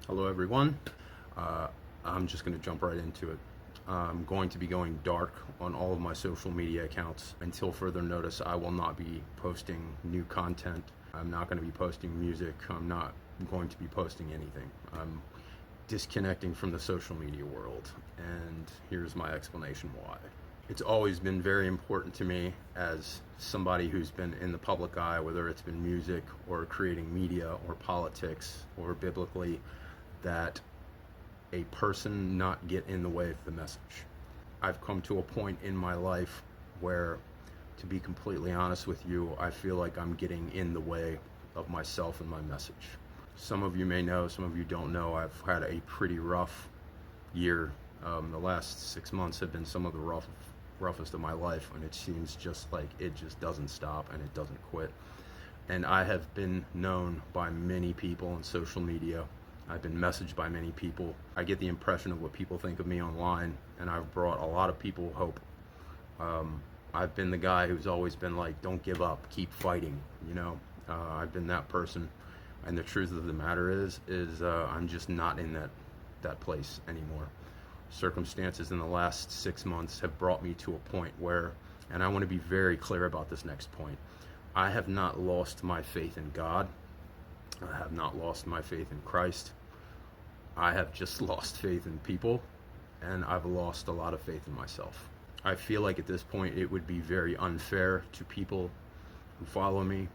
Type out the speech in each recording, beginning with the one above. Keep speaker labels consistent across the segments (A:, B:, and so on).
A: Hello everyone. I'm just going to jump right into it. I'm going to be going dark on all of my social media accounts. Until further notice, I will not be posting new content. I'm not going to be posting music. I'm not going to be posting anything. I'm disconnecting from the social media world, and here's my explanation why. It's always been very important to me as somebody who's been in the public eye, whether it's been music or creating media or politics or biblically, that a person not get in the way of the message. I've come to a point in my life where, to be completely honest with you, I feel like I'm getting in the way of myself and my message. Some of you may know, some of you don't know, I've had a pretty rough year. The last 6 months have been some of the roughest of my life, and it seems just like it just doesn't stop and it doesn't quit. And I have been known by many people on social media. I've been messaged by many people. I get the impression of what people think of me online, and I've brought a lot of people hope. I've been the guy who's always been like, don't give up, keep fighting, you know. I've been that person, and the truth of the matter is I'm just not in that place anymore. Circumstances in the last 6 months have brought me to a point where, and I want to be very clear about this next point, I have not lost my faith in God. I have not lost my faith in Christ. I have just lost faith in people, and I've lost a lot of faith in myself. I feel like at this point it would be very unfair to people who follow me.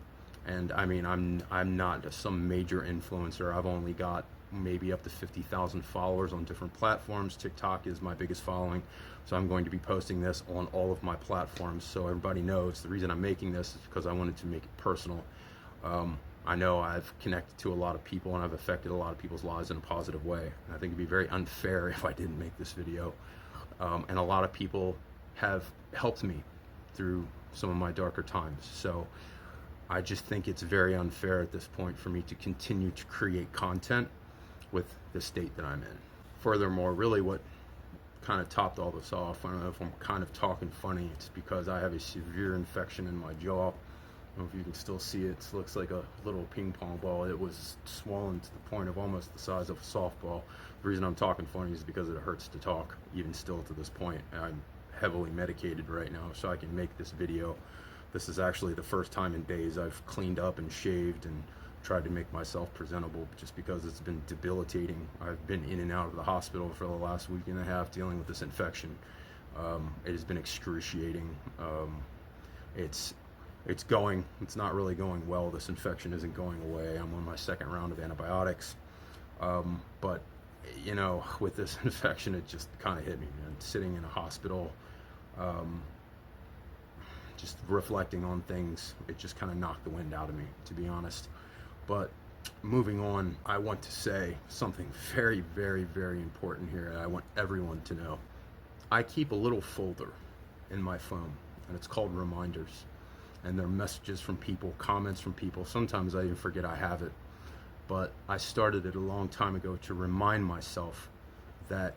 A: And I mean, I'm not some major influencer. I've only got maybe up to 50,000 followers on different platforms. TikTok is my biggest following, so I'm going to be posting this on all of my platforms so everybody knows. The reason I'm making this is because I wanted to make it personal. I know I've connected to a lot of people and I've affected a lot of people's lives in a positive way. And I think it'd be very unfair if I didn't make this video. And a lot of people have helped me through some of my darker times. So I just think it's very unfair at this point for me to continue to create content with the state that I'm in. Furthermore, really what kind of topped all this off, I don't know if I'm kind of talking funny, it's because I have a severe infection in my jaw. I don't know if you can still see it. It looks like a little ping pong ball. It was swollen to the point of almost the size of a softball. The reason I'm talking funny is because it hurts to talk, even still to this point. I'm heavily medicated right now, so I can make this video. This is actually the first time in days I've cleaned up and shaved and tried to make myself presentable, just because it's been debilitating. I've been in and out of the hospital for the last week and a half dealing with this infection. It has been excruciating. It's not really going well. This infection isn't going away. I'm on my second round of antibiotics. But, you know, with this infection, it just kind of hit me, man. Sitting in a hospital, just reflecting on things, it just kind of knocked the wind out of me, to be honest. But moving on, I want to say something very, very, very important here, and I want everyone to know. I keep a little folder in my phone, and it's called Reminders. And they're messages from people, comments from people. Sometimes I even forget I have it. But I started it a long time ago to remind myself that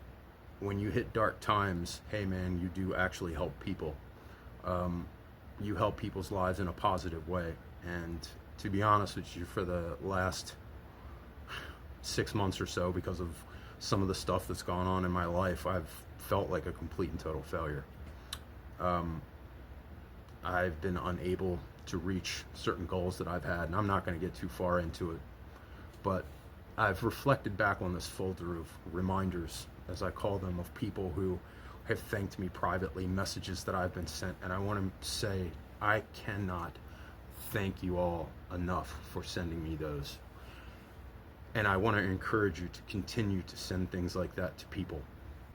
A: when you hit dark times, hey man, you do actually help people. You help people's lives in a positive way. And to be honest with you, for the last 6 months or so, because of some of the stuff that's gone on in my life, I've felt like a complete and total failure. I've been unable to reach certain goals that I've had, and I'm not going to get too far into it, but I've reflected back on this folder of reminders, as I call them, of people who have thanked me privately, messages that I've been sent, and I want to say I cannot thank you all enough for sending me those. And I want to encourage you to continue to send things like that to people.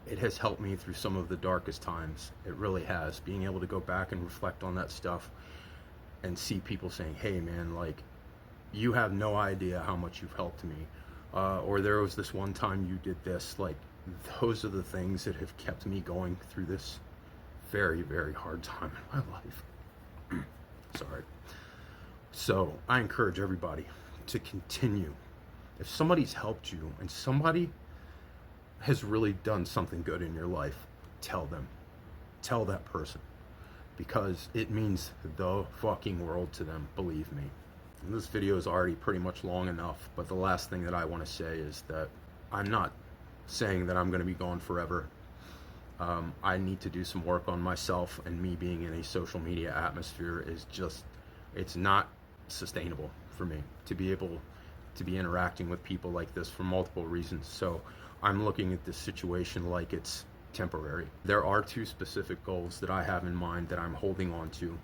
A: It has helped me through some of the darkest times. It really has. Being able to go back and reflect on that stuff and see people saying, hey man, like, you have no idea how much you've helped me. Or there was this one time you did this. Like, those are the things that have kept me going through this very, very hard time in my life. Sorry. So I encourage everybody to continue. If somebody's helped you and somebody has really done something good in your life, tell them. Tell that person. Because it means the fucking world to them, believe me. And this video is already pretty much long enough, but the last thing that I want to say is that I'm not saying that I'm going to be gone forever. I need to do some work on myself, and me being in a social media atmosphere is just, it's not sustainable for me to be able to be interacting with people like this for multiple reasons. So I'm looking at this situation like it's temporary. There are two specific goals that I have in mind that I'm holding on to.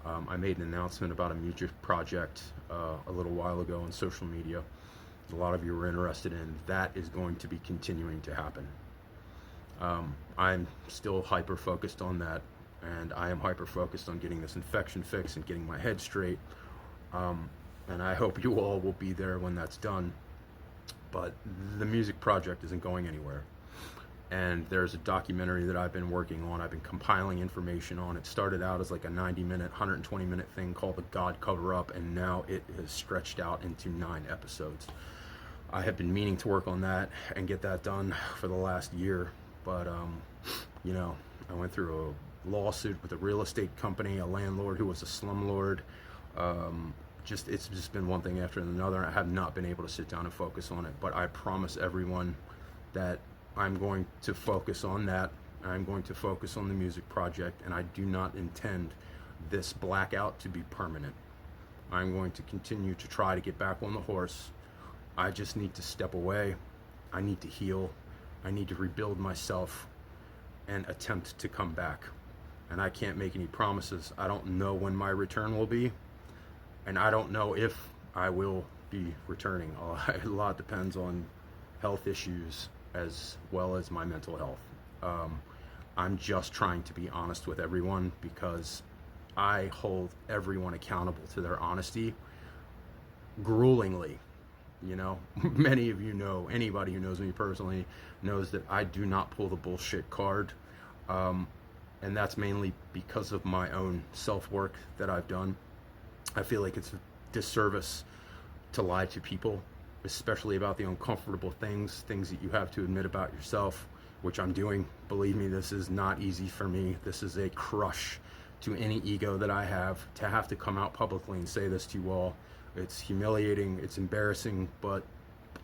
A: I made an announcement about a music project a little while ago on social media. A lot of you were interested in. That is going to be continuing to happen. I'm still hyper focused on that, and I am hyper focused on getting this infection fixed and getting my head straight. And I hope you all will be there when that's done. But the music project isn't going anywhere. And there's a documentary that I've been working on. I've been compiling information on. It started out as like a 90-minute, 120-minute thing called The God Cover-Up, and now it has stretched out into 9 episodes. I have been meaning to work on that and get that done for the last year, but you know, I went through a lawsuit with a real estate company, a landlord who was a slumlord. It's just been one thing after another. I have not been able to sit down and focus on it, but I promise everyone that I'm going to focus on that. I'm going to focus on the music project, and I do not intend this blackout to be permanent. I'm going to continue to try to get back on the horse. I just need to step away. I need to heal. I need to rebuild myself and attempt to come back. And I can't make any promises. I don't know when my return will be, and I don't know if I will be returning. A lot depends on health issues as well as my mental health. I'm just trying to be honest with everyone, because I hold everyone accountable to their honesty gruelingly. You know, many of you know, anybody who knows me personally knows that I do not pull the bullshit card. And that's mainly because of my own self-work that I've done. I feel like it's a disservice to lie to people, especially about the uncomfortable things that you have to admit about yourself, which I'm doing. Believe me, this is not easy for me. This is a crush to any ego that I have, to have to come out publicly and say this to you all. It's humiliating, it's embarrassing, but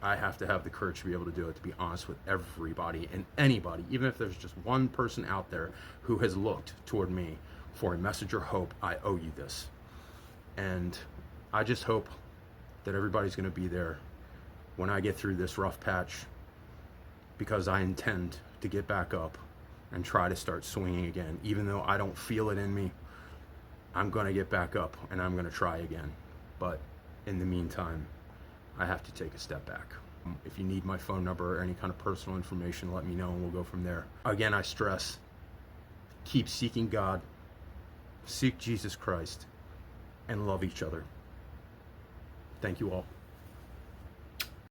A: I have to have the courage to be able to do it, to be honest with everybody and anybody, even if there's just one person out there who has looked toward me for a message or hope. I owe you this. And I just hope that everybody's going to be there when I get through this rough patch, because I intend to get back up and try to start swinging again. Even though I don't feel it in me, I'm going to get back up and I'm going to try again. But in the meantime, I have to take a step back. If you need my phone number or any kind of personal information, let me know and we'll go from there. Again, I stress, keep seeking God, seek Jesus Christ, and love each other. Thank you all.